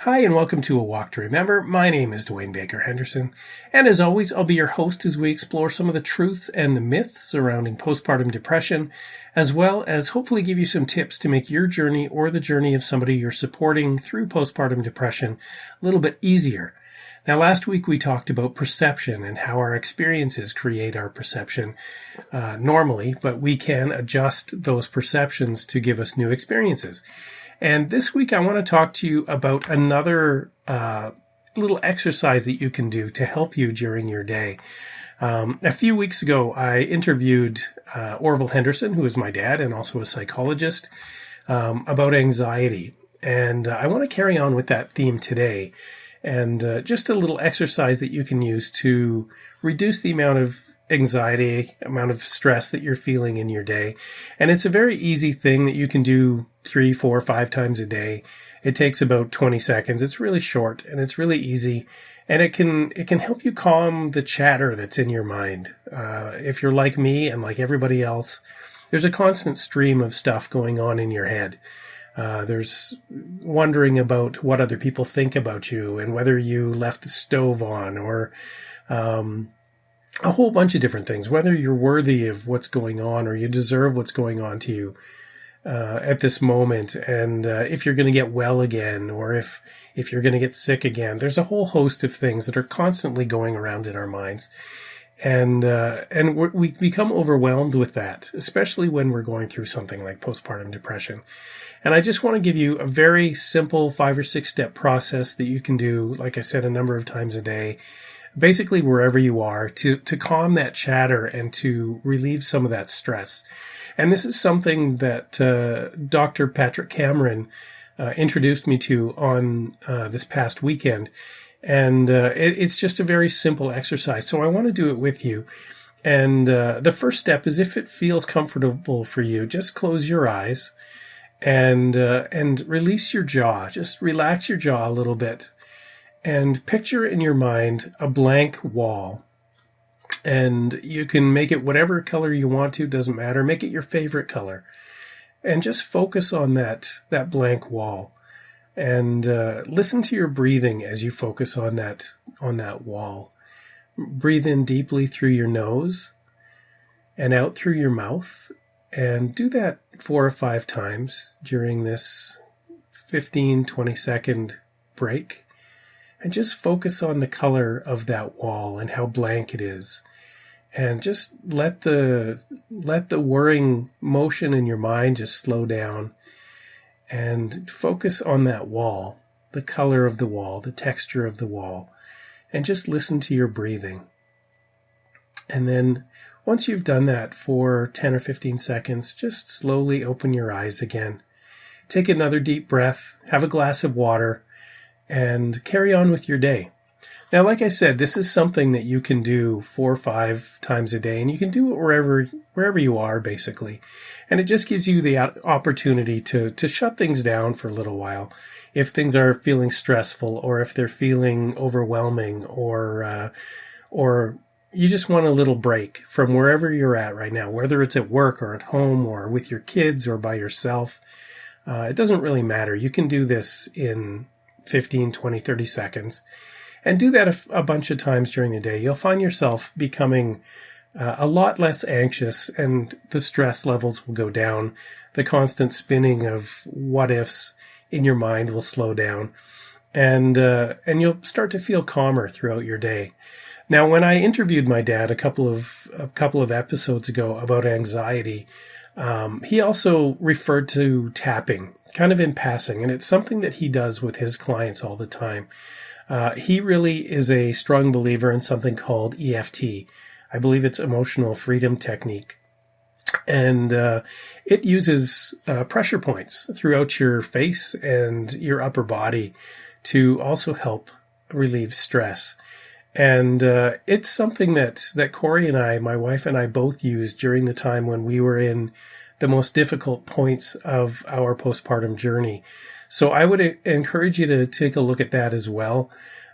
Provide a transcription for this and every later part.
Hi, and welcome to A Walk to Remember. My name is Dwayne Baker-Henderson, and as always, I'll be your host as we explore some of the truths and the myths surrounding postpartum depression, as well as hopefully give you some tips to make your journey or the journey of somebody you're supporting through postpartum depression a little bit easier. Now, last week we talked about perception and how our experiences create our perception normally, but we can adjust those perceptions to give us new experiences. And this week I want to talk to you about another little exercise that you can do to help you during your day. A few weeks ago, I interviewed Orville Henderson, who is my dad and also a psychologist, about anxiety. And I want to carry on with that theme today. And just a little exercise that you can use to reduce the amount of anxiety, amount of stress that you're feeling in your day. And it's a very easy thing that you can do 3, 4, 5 times a day. It takes about 20 seconds. It's really short and it's really easy. And it can help you calm the chatter that's in your mind. If you're like me and like everybody else, there's a constant stream of stuff going on in your head. There's wondering about what other people think about you and whether you left the stove on or a whole bunch of different things, whether you're worthy of what's going on or you deserve what's going on to you at this moment, and if you're going to get well again or if you're going to get sick again. There's a whole host of things that are constantly going around in our minds, and we become overwhelmed with that, especially when we're going through something like postpartum depression. And I just want to give you a very simple 5 or 6 step process that you can do, like I said, a number of times a day, basically wherever you are, to calm that chatter and to relieve some of that stress. And this is something that Dr. Patrick Cameron introduced me to on this past weekend. And it's just a very simple exercise. So I want to do it with you. And the first step is, if it feels comfortable for you, just close your eyes and release your jaw. Just relax your jaw a little bit. And picture in your mind a blank wall. And you can make it whatever color you want to, doesn't matter. Make it your favorite color. And just focus on that blank wall. And listen to your breathing as you focus on that wall. Breathe in deeply through your nose and out through your mouth. And do that 4 or 5 times during this 15, 20-second break. And just focus on the color of that wall and how blank it is. And just let the whirring motion in your mind just slow down. And focus on that wall, the color of the wall, the texture of the wall. And just listen to your breathing. And then once you've done that for 10 or 15 seconds, just slowly open your eyes again. Take another deep breath, have a glass of water, and carry on with your day. Now, like I said, this is something that you can do 4 or 5 times a day, and you can do it wherever you are, basically. And it just gives you the opportunity to shut things down for a little while. If things are feeling stressful, or if they're feeling overwhelming, or you just want a little break from wherever you're at right now, whether it's at work or at home or with your kids or by yourself. It doesn't really matter. You can do this in 15, 20, 30 seconds. And do that a bunch of times during the day. You'll find yourself becoming a lot less anxious, and the stress levels will go down. The constant spinning of what ifs in your mind will slow down. And you'll start to feel calmer throughout your day. Now, when I interviewed my dad a couple of episodes ago about anxiety, he also referred to tapping, kind of in passing, and it's something that he does with his clients all the time. He really is a strong believer in something called EFT. I believe it's Emotional Freedom Technique. And it uses pressure points throughout your face and your upper body to also help relieve stress. And it's something that Corey and I, my wife and I, both used during the time when we were in the most difficult points of our postpartum journey. So I would encourage you to take a look at that as well.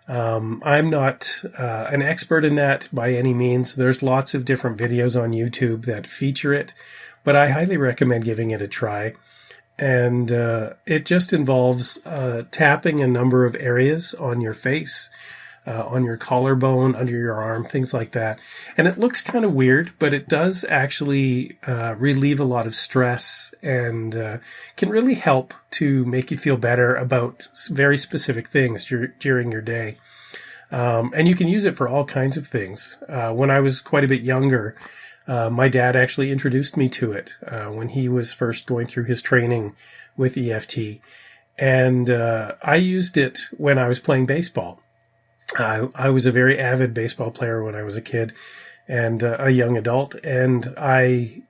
I'm not an expert in that by any means. There's lots of different videos on YouTube that feature it, but I highly recommend giving it a try. And it just involves tapping a number of areas on your face, on your collarbone, under your arm, things like that. And it looks kind of weird, but it does actually relieve a lot of stress and can really help to make you feel better about very specific things during your day. And you can use it for all kinds of things. When I was quite a bit younger, my dad actually introduced me to it when he was first going through his training with EFT. And I used it when I was playing baseball. I was a very avid baseball player when I was a kid and a young adult. And I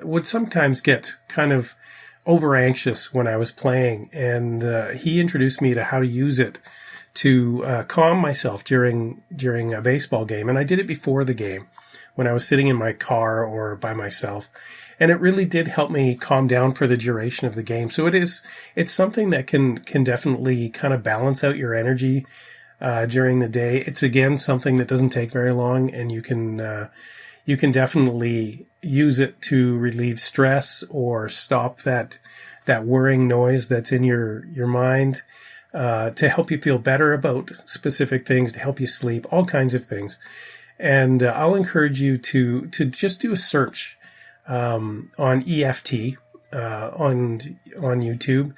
would sometimes get kind of over anxious when I was playing. And he introduced me to how to use it to calm myself during a baseball game. And I did it before the game, when I was sitting in my car or by myself. And it really did help me calm down for the duration of the game. So it's something that can definitely kind of balance out your energy during the day. It's again something that doesn't take very long, and you can definitely use it to relieve stress or stop that worrying noise that's in your mind, to help you feel better about specific things, to help you sleep, all kinds of things. And I'll encourage you to just do a search on EFT on YouTube.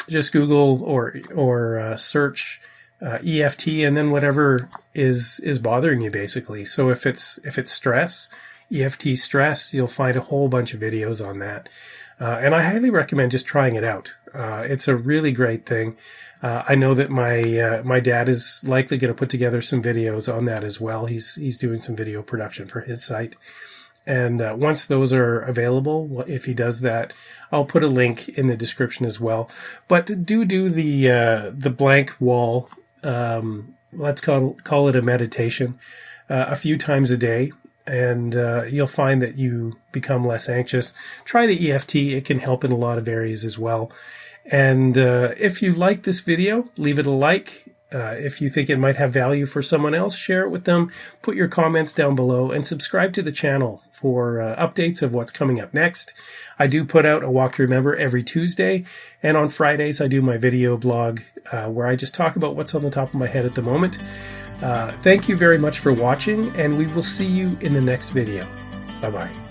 Just Google or search EFT, and then whatever is bothering you, basically. So if it's stress, EFT stress, you'll find a whole bunch of videos on that. And I highly recommend just trying it out. It's a really great thing. I know that my dad is likely going to put together some videos on that as well. He's doing some video production for his site. And once those are available, if he does that, I'll put a link in the description as well. But do the blank wall, let's call it a meditation, a few times a day. And you'll find that you become less anxious. Try the EFT. It can help in a lot of areas as well. And if you like this video, leave it a like. If you think it might have value for someone else, share it with them. Put your comments down below and subscribe to the channel for updates of what's coming up next. I do put out a Walk to Remember every Tuesday. And on Fridays, I do my video blog where I just talk about what's on the top of my head at the moment. Thank you very much for watching, and we will see you in the next video. Bye-bye.